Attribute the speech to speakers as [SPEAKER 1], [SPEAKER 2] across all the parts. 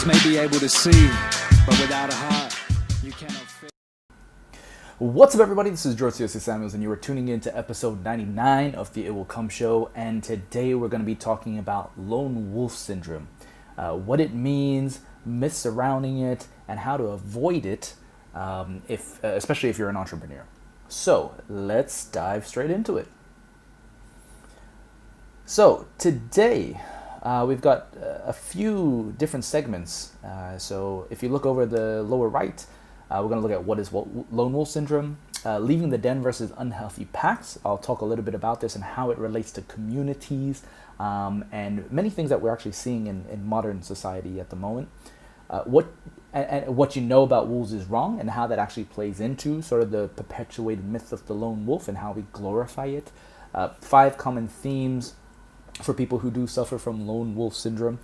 [SPEAKER 1] eyes may be able to see, but without a heart, you cannot feel.
[SPEAKER 2] What's up, everybody? This is George C.S. Samuels, and you are tuning in to episode 99 of the It Will Come Show. And today we're going to be talking about lone wolf syndrome, what it means, myths surrounding it, and how to avoid it, especially if you're an entrepreneur. So let's dive straight into it. So today we've got a few different segments. So if you look over the lower right, we're going to look at what is lone wolf syndrome, leaving the den versus unhealthy packs. I'll talk a little bit about this and how it relates to communities and many things that we're actually seeing in modern society at the moment. What you know about wolves is wrong, and how that actually plays into sort of the perpetuated myth of the lone wolf and how we glorify it. 5 common themes for people who do suffer from lone wolf syndrome.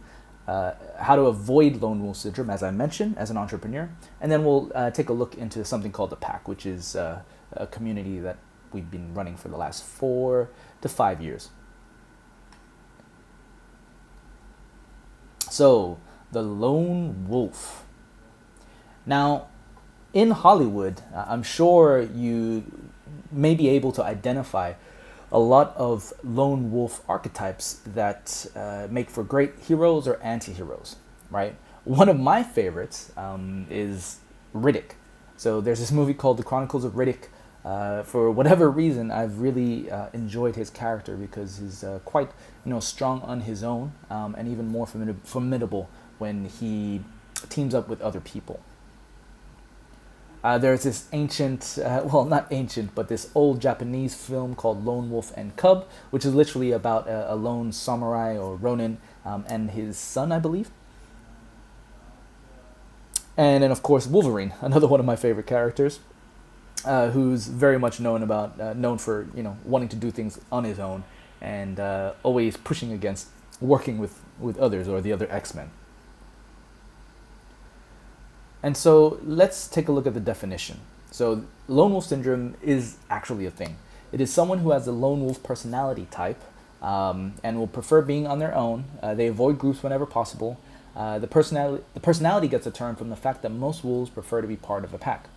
[SPEAKER 2] How to avoid lone wolf syndrome, as I mentioned, as an entrepreneur. And then we'll take a look into something called the pack, which is a community that we've been running for the last 4 to 5 years. So, the lone wolf. Now, in Hollywood, I'm sure you may be able to identify a lot of lone wolf archetypes that make for great heroes or anti-heroes, right? One of my favorites is Riddick. So there's this movie called The Chronicles of Riddick. For whatever reason, I've really enjoyed his character because he's quite, strong on his own, and even more formidable when he teams up with other people. There's this ancient, not ancient, but this old Japanese film called Lone Wolf and Cub, which is literally about a lone samurai or ronin and his son, I believe. And then, of course, Wolverine, another one of my favorite characters, who's very much known for wanting to do things on his own and always pushing against working with others or the other X-Men. And so let's take a look at the definition. So lone wolf syndrome is actually a thing. It is someone who has a lone wolf personality type and will prefer being on their own. They avoid groups whenever possible. The personality gets a term from the fact that most wolves prefer to be part of a pack.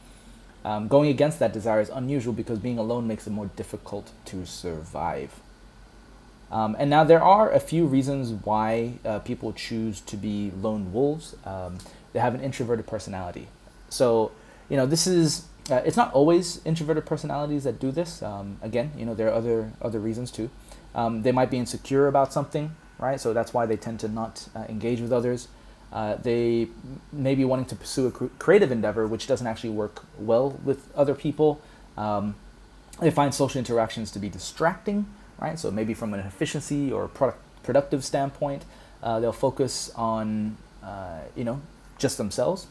[SPEAKER 2] Going against that desire is unusual because being alone makes it more difficult to survive. And now there are a few reasons why people choose to be lone wolves. They have an introverted personality. So, this is, it's not always introverted personalities that do this. Again, there are other reasons too. They might be insecure about something, right? So that's why they tend to not engage with others. They may be wanting to pursue a creative endeavor, which doesn't actually work well with other people. They find social interactions to be distracting, right? So maybe from an efficiency or productive standpoint, they'll focus on, just themselves.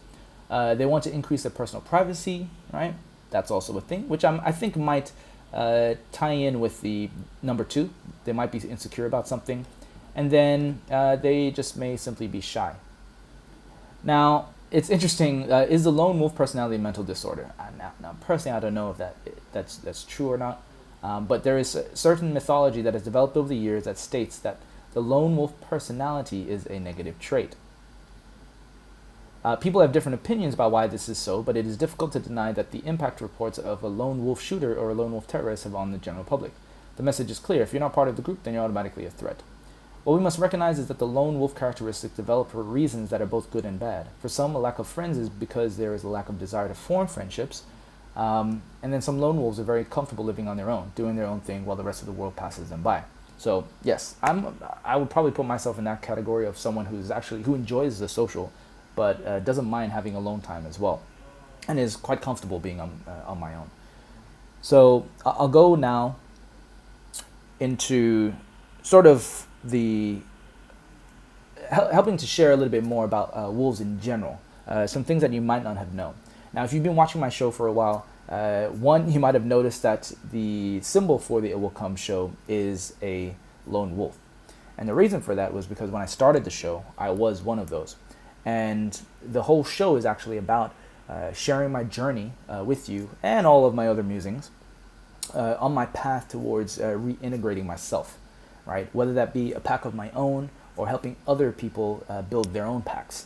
[SPEAKER 2] They want to increase their personal privacy, right? That's also a thing, which I think might tie in with the number 2. They might be insecure about something. And then they just may simply be shy. Now, it's interesting, is the lone wolf personality a mental disorder? Now, personally, I don't know if that's true or not. But there is a certain mythology that has developed over the years that states that the lone wolf personality is a negative trait. People have different opinions about why this is so, but it is difficult to deny that the impact reports of a lone wolf shooter or a lone wolf terrorist have on the general public. The message is clear. If you're not part of the group, then you're automatically a threat. What we must recognize is that the lone wolf characteristics develop for reasons that are both good and bad. For some, a lack of friends is because there is a lack of desire to form friendships, and then some lone wolves are very comfortable living on their own, doing their own thing while the rest of the world passes them by. So yes, I would probably put myself in that category of someone who enjoys the social, but doesn't mind having alone time as well, and is quite comfortable being on my own. So I'll go now into sort of the helping to share a little bit more about wolves in general, some things that you might not have known. Now, if you've been watching my show for a while, one, you might have noticed that the symbol for the It Will Come show is a lone wolf. And the reason for that was because when I started the show, I was one of those. And the whole show is actually about sharing my journey with you and all of my other musings on my path towards reintegrating myself, right? Whether that be a pack of my own or helping other people build their own packs.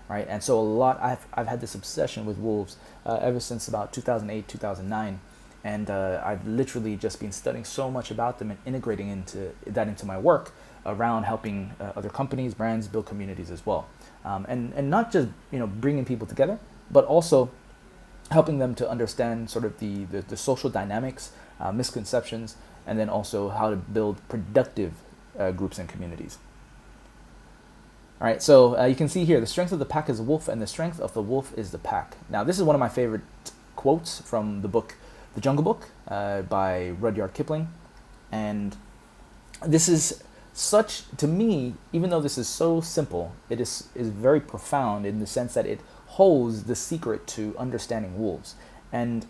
[SPEAKER 2] right? And so I've had this obsession with wolves ever since about 2008, 2009. And I've literally just been studying so much about them and integrating into my work around helping other companies, brands build communities as well. And not just bringing people together, but also helping them to understand sort of the social dynamics, misconceptions, and then also how to build productive groups and communities. All right, so you can see here, the strength of the pack is the wolf, and the strength of the wolf is the pack. Now, this is one of my favorite quotes from the book, The Jungle Book, by Rudyard Kipling. And this is such, to me, even though this is so simple, it is very profound in the sense that it holds the secret to understanding wolves. And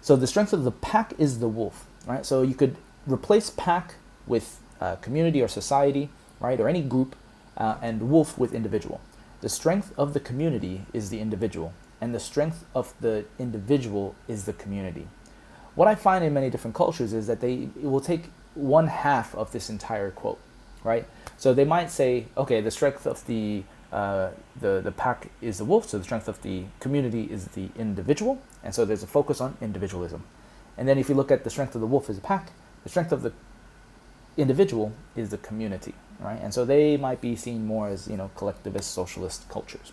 [SPEAKER 2] so the strength of the pack is the wolf, right? So you could replace pack with community or society, right, or any group, and wolf with individual. The strength of the community is the individual, and the strength of the individual is the community. What I find in many different cultures is that it will take one half of this entire quote, right? So they might say, okay, the strength of the pack is the wolf, so the strength of the community is the individual, and so there's a focus on individualism. And then if you look at the strength of the wolf is the pack, the strength of the individual is the community, right? And so they might be seen more as collectivist socialist cultures.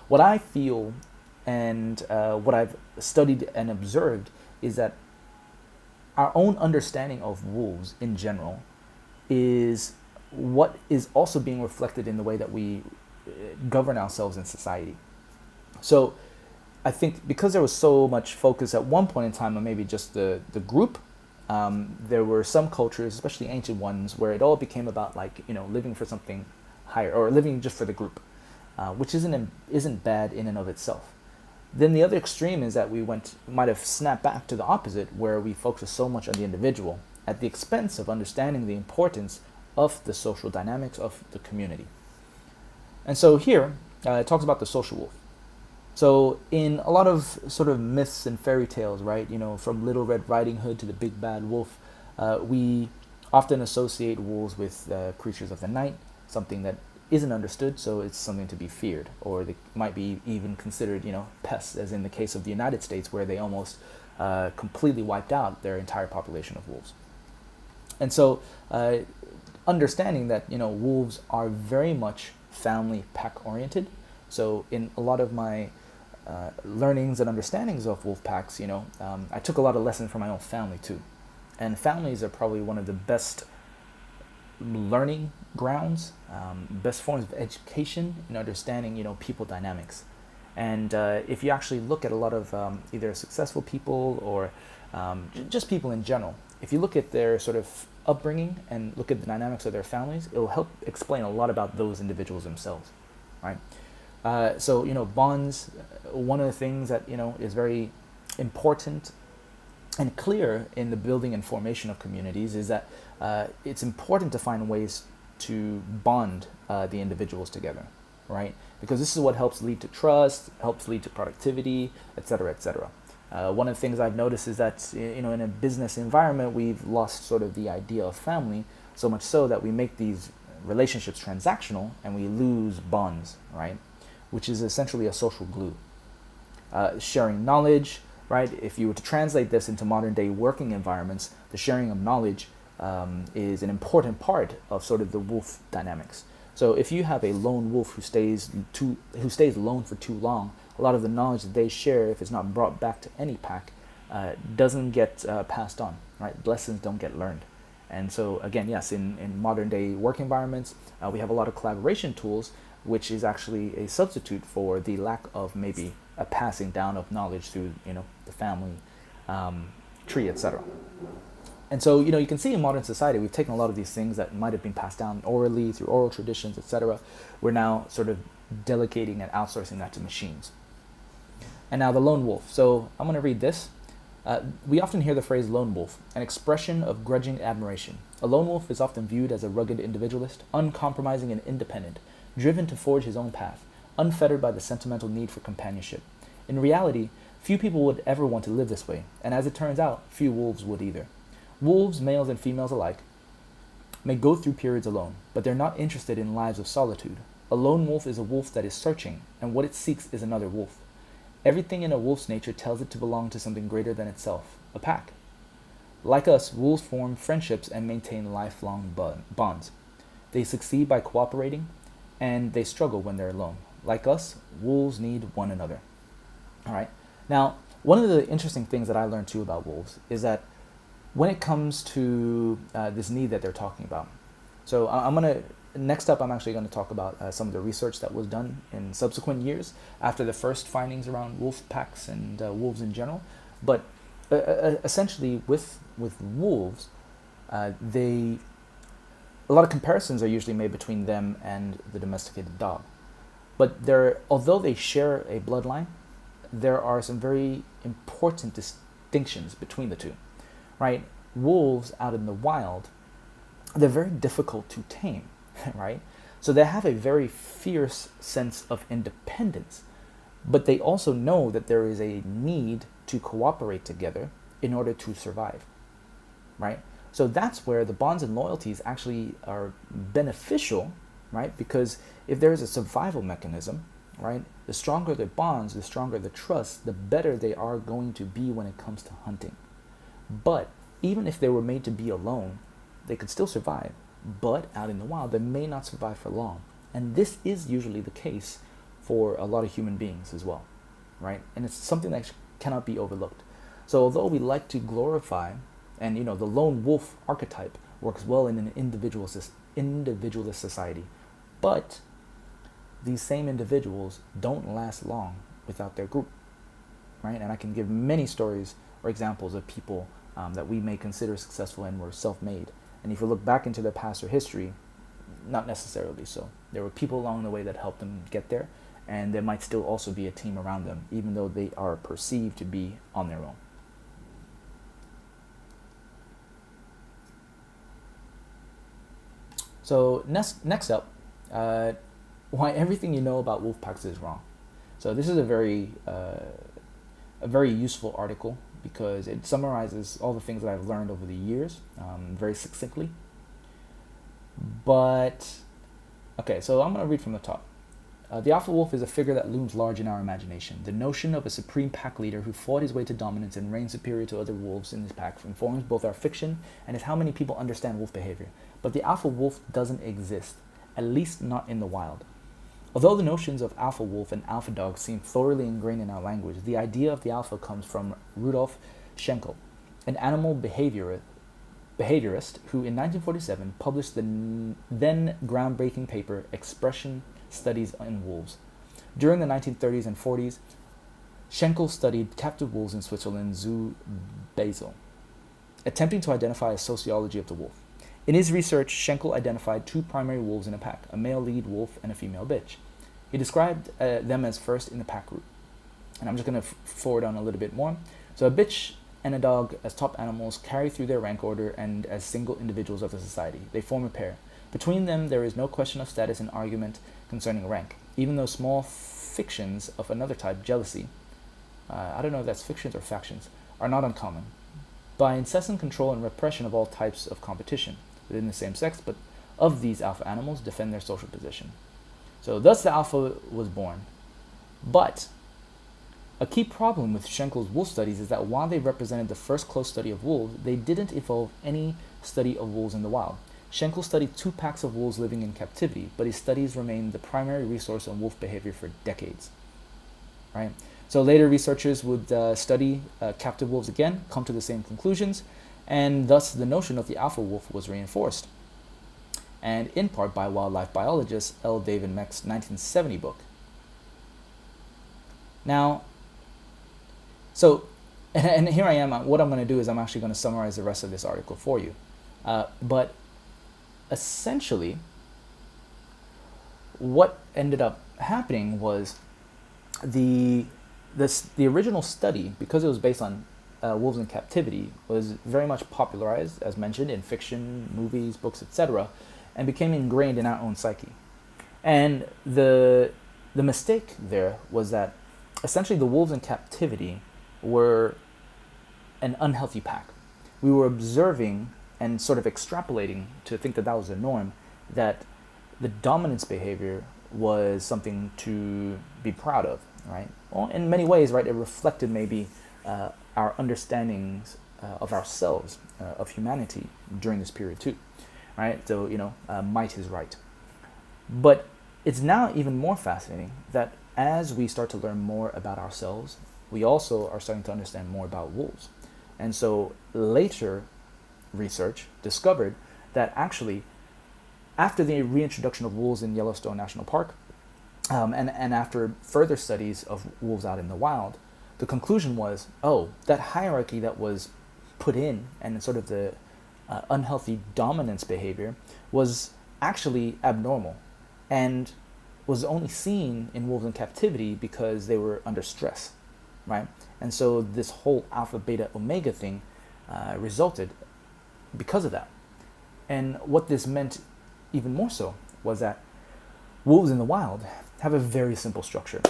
[SPEAKER 2] What I feel and what I've studied and observed is that our own understanding of wolves in general is what is also being reflected in the way that we govern ourselves in society. So I think because there was so much focus at one point in time on maybe just the group, there were some cultures, especially ancient ones, where it all became about living for something higher or living just for the group, which isn't bad in and of itself. Then the other extreme is that we might have snapped back to the opposite, where we focus so much on the individual at the expense of understanding the importance of the social dynamics of the community. And so here, it talks about the social wolf. So in a lot of sort of myths and fairy tales, right, from Little Red Riding Hood to the Big Bad Wolf, we often associate wolves with creatures of the night, something that isn't understood, so it's something to be feared, or they might be even considered, pests, as in the case of the United States, where they almost completely wiped out their entire population of wolves. And so understanding that, wolves are very much family pack-oriented. So in a lot of my learnings and understandings of wolf packs, I took a lot of lessons from my own family too. And families are probably one of the best learning grounds, best forms of education in understanding, people dynamics. And if you actually look at a lot of either successful people or just people in general, if you look at their sort of upbringing and look at the dynamics of their families, it will help explain a lot about those individuals themselves, right? So, bonds, one of the things that, is very important and clear in the building and formation of communities is that it's important to find ways to bond the individuals together, right? Because this is what helps lead to trust, helps lead to productivity, et cetera, et cetera. One of the things I've noticed is that, in a business environment, we've lost sort of the idea of family, so much so that we make these relationships transactional and we lose bonds, right? Which is essentially a social glue. Sharing knowledge, right? If you were to translate this into modern day working environments, the sharing of knowledge is an important part of sort of the wolf dynamics. So if you have a lone wolf who stays alone for too long, a lot of the knowledge that they share, if it's not brought back to any pack, doesn't get passed on, right? Lessons don't get learned. And so again, yes, in modern day work environments, we have a lot of collaboration tools, which is actually a substitute for the lack of maybe a passing down of knowledge through, the family tree, etc. And so, you can see in modern society, we've taken a lot of these things that might have been passed down orally through oral traditions, etc. We're now sort of delegating and outsourcing that to machines. And now the lone wolf. So I'm going to read this. We often hear the phrase lone wolf, an expression of grudging admiration. A lone wolf is often viewed as a rugged individualist, uncompromising and independent, driven to forge his own path, unfettered by the sentimental need for companionship. In reality, few people would ever want to live this way, and as it turns out, few wolves would either. Wolves, males and females alike, may go through periods alone, but they're not interested in lives of solitude. A lone wolf is a wolf that is searching, and what it seeks is another wolf. Everything in a wolf's nature tells it to belong to something greater than itself, a pack. Like us, wolves form friendships and maintain lifelong bonds. They succeed by cooperating, and they struggle when they're alone. Like us, wolves need one another. All right. Now, one of the interesting things that I learned too about wolves is that when it comes to this need that they're talking about, so next up, I'm actually going to talk about some of the research that was done in subsequent years after the first findings around wolf packs and wolves in general. But essentially, with wolves, a lot of comparisons are usually made between them and the domesticated dog. But although they share a bloodline, there are some very important distinctions between the two, right? Wolves out in the wild, they're very difficult to tame, right? So they have a very fierce sense of independence, but they also know that there is a need to cooperate together in order to survive, right? So that's where the bonds and loyalties actually are beneficial, right? Because if there is a survival mechanism, right, the stronger the bonds, the stronger the trust, the better they are going to be when it comes to hunting. But even if they were made to be alone, they could still survive. But out in the wild, they may not survive for long. And this is usually the case for a lot of human beings as well, right? And it's something that cannot be overlooked. So although we like to glorify, and the lone wolf archetype works well in an individualist society, but these same individuals don't last long without their group, right? And I can give many stories or examples of people that we may consider successful and were self-made. And if you look back into their past or history, not necessarily so. There were people along the way that helped them get there, and there might still also be a team around them, even though they are perceived to be on their own. So next up, why everything you know about wolf packs is wrong. So this is a very useful article because it summarizes all the things that I've learned over the years very succinctly. But okay, so I'm going to read from the top. The alpha wolf is a figure that looms large in our imagination. The notion of a supreme pack leader who fought his way to dominance and reigned superior to other wolves in his pack informs both our fiction and is how many people understand wolf behavior. But the alpha wolf doesn't exist, at least not in the wild. Although the notions of alpha wolf and alpha dog seem thoroughly ingrained in our language, the idea of the alpha comes from Rudolf Schenkel, an animal behaviorist who in 1947 published the then groundbreaking paper Expression Studies in Wolves. During the 1930s and 40s, Schenkel studied captive wolves in Switzerland's Zoo Basel, attempting to identify a sociology of the wolf. In his research, Schenkel identified two primary wolves in a pack, a male lead wolf and a female bitch. He described them as first in the pack group. And I'm just going to forward on a little bit more. So a bitch and a dog as top animals carry through their rank order and as single individuals of the society. They form a pair. Between them, there is no question of status and argument concerning rank, even though small fictions of another type, jealousy, I don't know if that's fictions or factions, are not uncommon. By incessant control and repression of all types of competition within the same sex, but of these alpha animals defend their social position. So thus the alpha was born. But a key problem with Schenkel's wolf studies is that while they represented the first close study of wolves, they didn't evolve any study of wolves in the wild. Schenkel studied 2 packs of wolves living in captivity, but his studies remained the primary resource on wolf behavior for decades. Right? So later researchers would study captive wolves again, come to the same conclusions, and thus the notion of the alpha wolf was reinforced, and in part by wildlife biologist L. David Meck's 1970 book. Now, and here I am, what I'm going to do is I'm actually going to summarize the rest of this article for you. But essentially, what ended up happening was the original study, because it was based on wolves in captivity, was very much popularized, as mentioned, in fiction, movies, books, etc., and became ingrained in our own psyche. And the mistake there was that essentially the wolves in captivity were an unhealthy pack. We were observing and sort of extrapolating to think that that was the norm, that the dominance behavior was something to be proud of, right? Well, in many ways, right, it reflected maybe our understandings of ourselves, of humanity during this period too, right? So, might is right. But it's now even more fascinating that as we start to learn more about ourselves, we also are starting to understand more about wolves. And so later research discovered that actually, after the reintroduction of wolves in Yellowstone National Park, and after further studies of wolves out in the wild, the conclusion was, oh, that hierarchy that was put in and sort of the unhealthy dominance behavior was actually abnormal and was only seen in wolves in captivity because they were under stress, right? And so this whole alpha, beta, omega thing resulted because of that. And what this meant even more so was that wolves in the wild have a very simple structure.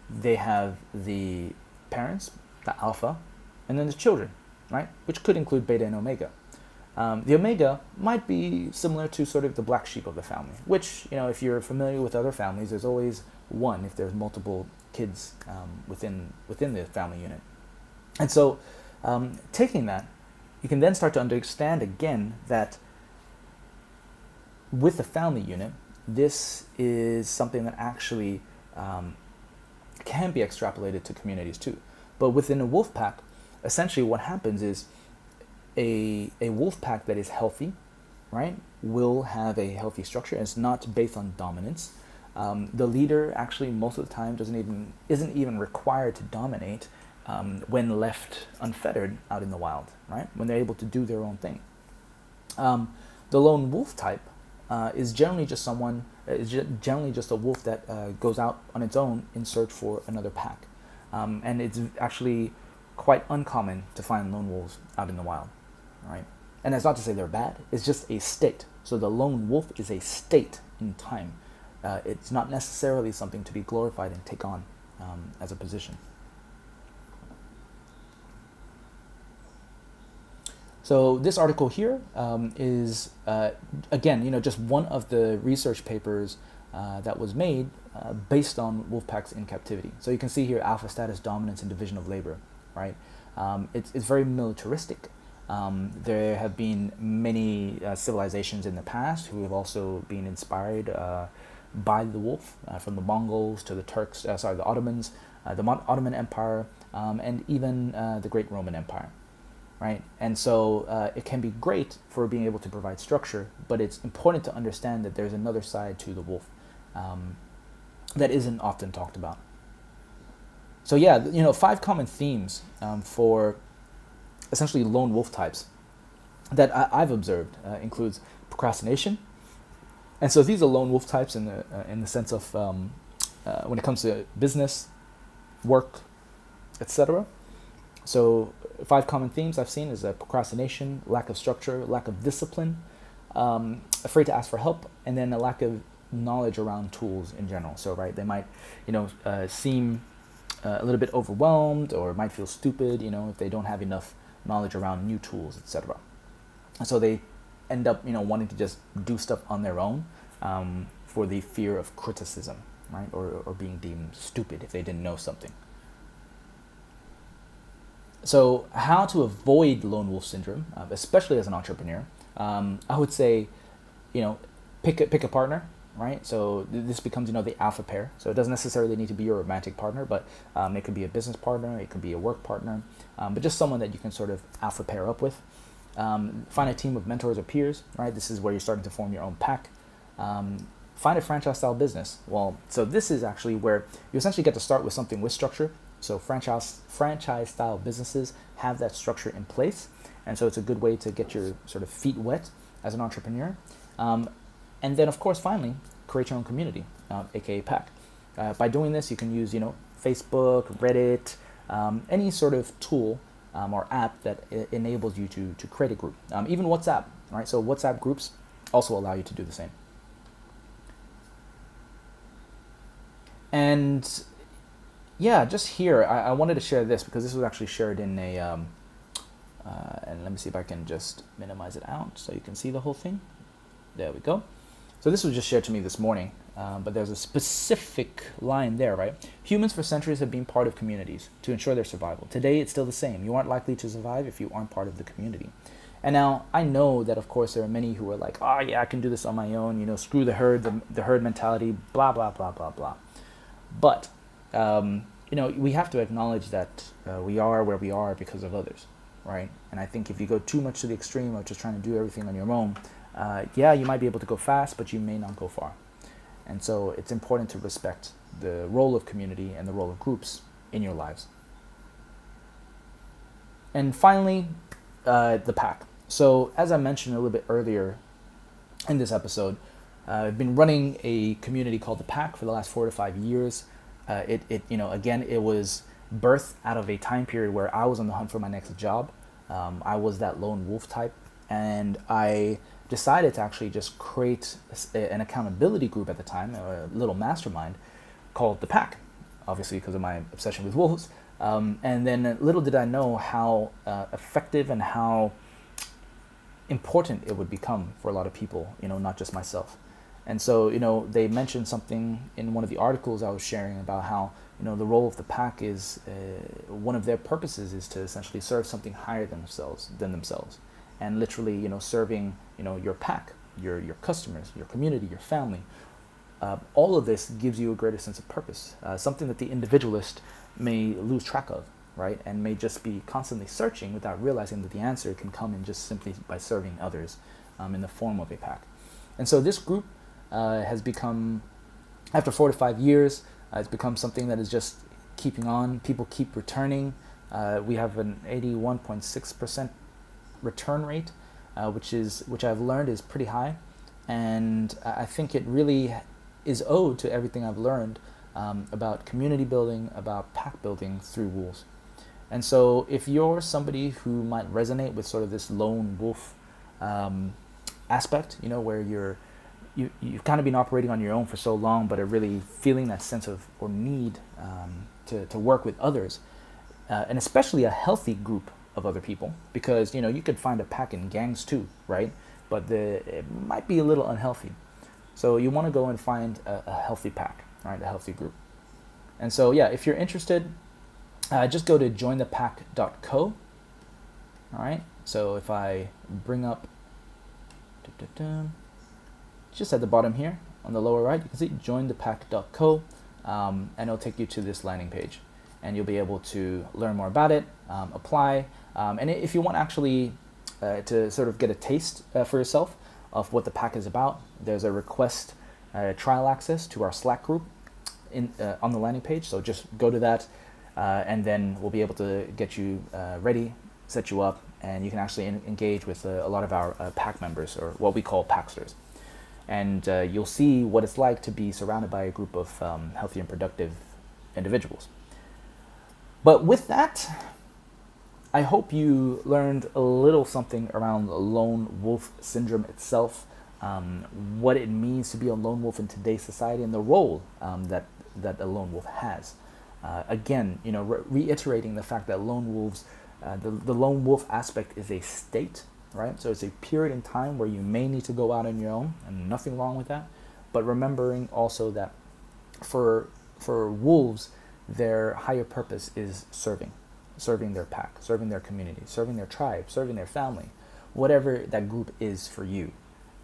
[SPEAKER 2] They have the parents, the alpha, and then the children, right? Which could include beta and omega. The omega might be similar to sort of the black sheep of the family, which, if you're familiar with other families, there's always one if there's multiple kids within the family unit. And so taking that, you can then start to understand again that with the family unit, this is something that actually can be extrapolated to communities too. But within a wolf pack, essentially what happens is a wolf pack that is healthy, right, will have a healthy structure. It's not based on dominance. The leader actually most of the time isn't even required to dominate when left unfettered out in the wild, right? When they're able to do their own thing. The lone wolf type is generally just a wolf that goes out on its own in search for another pack, and it's actually quite uncommon to find lone wolves out in the wild, right? And that's not to say they're bad. It's just a state. So the lone wolf is a state in time. It's not necessarily something to be glorified and take on as a position. So this article here is, again, just one of the research papers that was made based on wolf packs in captivity. So you can see here alpha status, dominance, and division of labor, right? It's very militaristic. There have been many civilizations in the past who have also been inspired by the wolf, from the Mongols to the Turks, the Ottomans, the Ottoman Empire, and even the Great Roman Empire. Right? And so it can be great for being able to provide structure, but it's important to understand that there's another side to the wolf that isn't often talked about. So yeah, 5 common themes for essentially lone wolf types that I've observed includes procrastination. And so these are lone wolf types in the sense of when it comes to business, work, etc. So 5 common themes I've seen is procrastination, lack of structure, lack of discipline, afraid to ask for help, and then a lack of knowledge around tools in general. So right, they might seem a little bit overwhelmed, or might feel stupid if they don't have enough knowledge around new tools, etc. And so they end up wanting to just do stuff on their own for the fear of criticism, right, or being deemed stupid if they didn't know something. So how to avoid lone wolf syndrome, especially as an entrepreneur, I would say, pick a partner, right? So this becomes, the alpha pair. So it doesn't necessarily need to be your romantic partner, but it could be a business partner, it could be a work partner, but just someone that you can sort of alpha pair up with. Find a team of mentors or peers, right? This is where you're starting to form your own pack. Find a franchise style business. Well, so this is actually where you essentially get to start with something with structure. So franchise style businesses have that structure in place. And so it's a good way to get your sort of feet wet as an entrepreneur. And then, of course, finally, create your own community, aka pack. By doing this, you can use, Facebook, Reddit, any sort of tool or app that enables you to create a group. Even WhatsApp, right? So WhatsApp groups also allow you to do the same. And yeah, just here, I wanted to share this because this was actually shared in a, and let me see if I can just minimize it out so you can see the whole thing. There we go. So this was just shared to me this morning, but there's a specific line there, right? Humans for centuries have been part of communities to ensure their survival. Today, it's still the same. You aren't likely to survive if you aren't part of the community. And now, I know that, of course, there are many who are like, oh, yeah, I can do this on my own, you know, screw the herd, the herd mentality, blah, blah, blah, blah, blah. But, you know, we have to acknowledge that we are where we are because of others, right? And I think if you go too much to the extreme of just trying to do everything on your own, yeah, you might be able to go fast, but you may not go far. And so it's important to respect the role of community and the role of groups in your lives. And finally, the pack. So as I mentioned a little bit earlier in this episode, I've been running a community called the Pack for the last 4 to 5 years. You know, again, it was birthed out of a time period where I was on the hunt for my next job. I was that lone wolf type, and I decided to actually just create an accountability group at the time, a little mastermind called the Pack, obviously because of my obsession with wolves. And then little did I know how effective and how important it would become for a lot of people, you know, not just myself. And so, you know, they mentioned something in one of the articles I was sharing about how, you know, the role of the pack is, one of their purposes is to essentially serve something higher than themselves. And literally, you know, serving, you know, your pack, your customers, your community, your family. All of this gives you a greater sense of purpose, something that the individualist may lose track of, right? And may just be constantly searching without realizing that the answer can come in just simply by serving others in the form of a pack. And so this group has become, after 4 to 5 years, it's become something that is just keeping on. People keep returning. We have an 81.6% return rate, which I've learned is pretty high. And I think it really is owed to everything I've learned about community building, about pack building through wolves. And so if you're somebody who might resonate with sort of this lone wolf aspect, you know, where you've kind of been operating on your own for so long, but are really feeling that sense of or need to work with others, and especially a healthy group of other people, because, you know, you could find a pack in gangs too, right? But it might be a little unhealthy. So you want to go and find a healthy pack, right? A healthy group. And so, yeah, if you're interested, just go to jointhepack.co. All right. So if I bring up, just at the bottom here on the lower right, you can see jointhepack.co, and it'll take you to this landing page, and you'll be able to learn more about it, apply, and if you want actually to sort of get a taste for yourself of what the pack is about, there's a request trial access to our Slack group on the landing page. So just go to that, and then we'll be able to get you ready, set you up, and you can actually engage with a lot of our pack members, or what we call packsters. And you'll see what it's like to be surrounded by a group of healthy and productive individuals. But with that, I hope you learned a little something around the lone wolf syndrome itself, what it means to be a lone wolf in today's society, and the role that a lone wolf has. Again, you know, reiterating the fact that lone wolves, the lone wolf aspect is a state, right? So it's a period in time where you may need to go out on your own, and nothing wrong with that. But remembering also that for wolves, their higher purpose is serving their pack, serving their community, serving their tribe, serving their family, whatever that group is for you.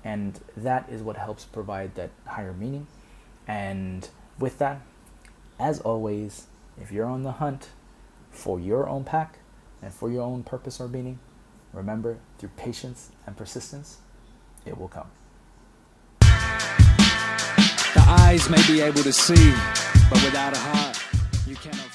[SPEAKER 2] And that is what helps provide that higher meaning. And with that, as always, if you're on the hunt for your own pack and for your own purpose or meaning, remember, through patience and persistence, it will come.
[SPEAKER 1] The eyes may be able to see, but without a heart, you cannot.